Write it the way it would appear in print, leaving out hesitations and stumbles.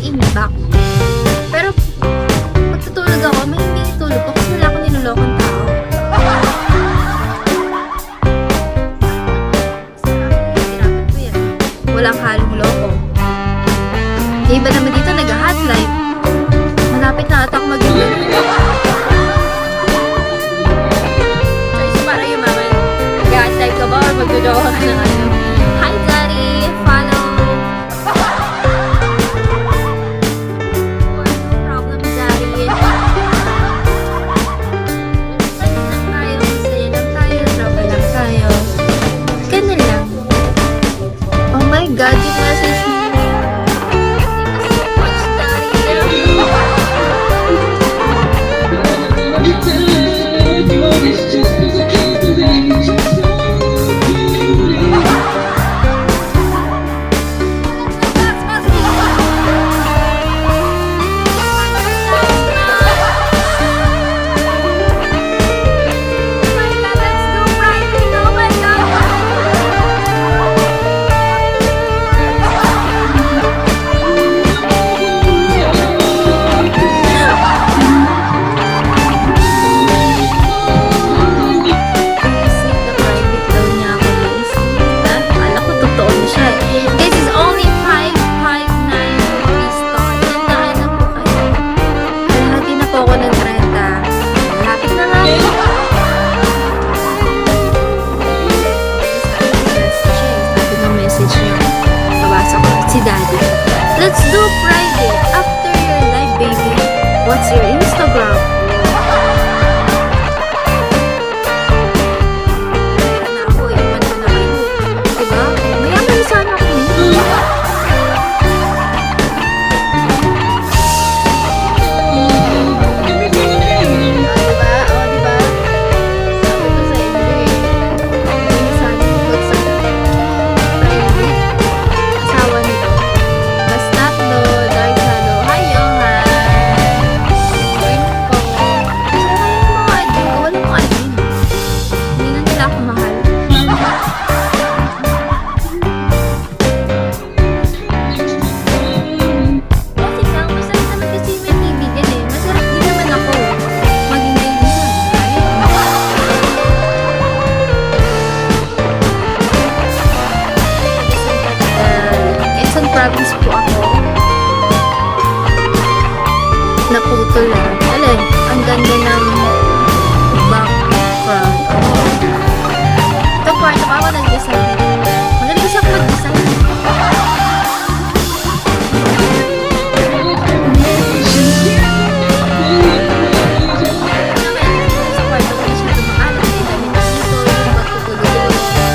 imbak. Pero, pagtutulog ako, may hindi tulog ko kasi wala akong nilolokong tao. Walang halong loko. Yung iba naman dito nag-hotline. Malapit na atak maging choice para yung mama. Nag-hotline ka ba or magdodowa ka ng ano? Hi Daddy! Follow! No problem Daddy! Masaya lang tayo, drama lang tayo. Ganun lang. Oh my God, yung message mo. Si Daddy. Let's do Friday after your live, baby. What's your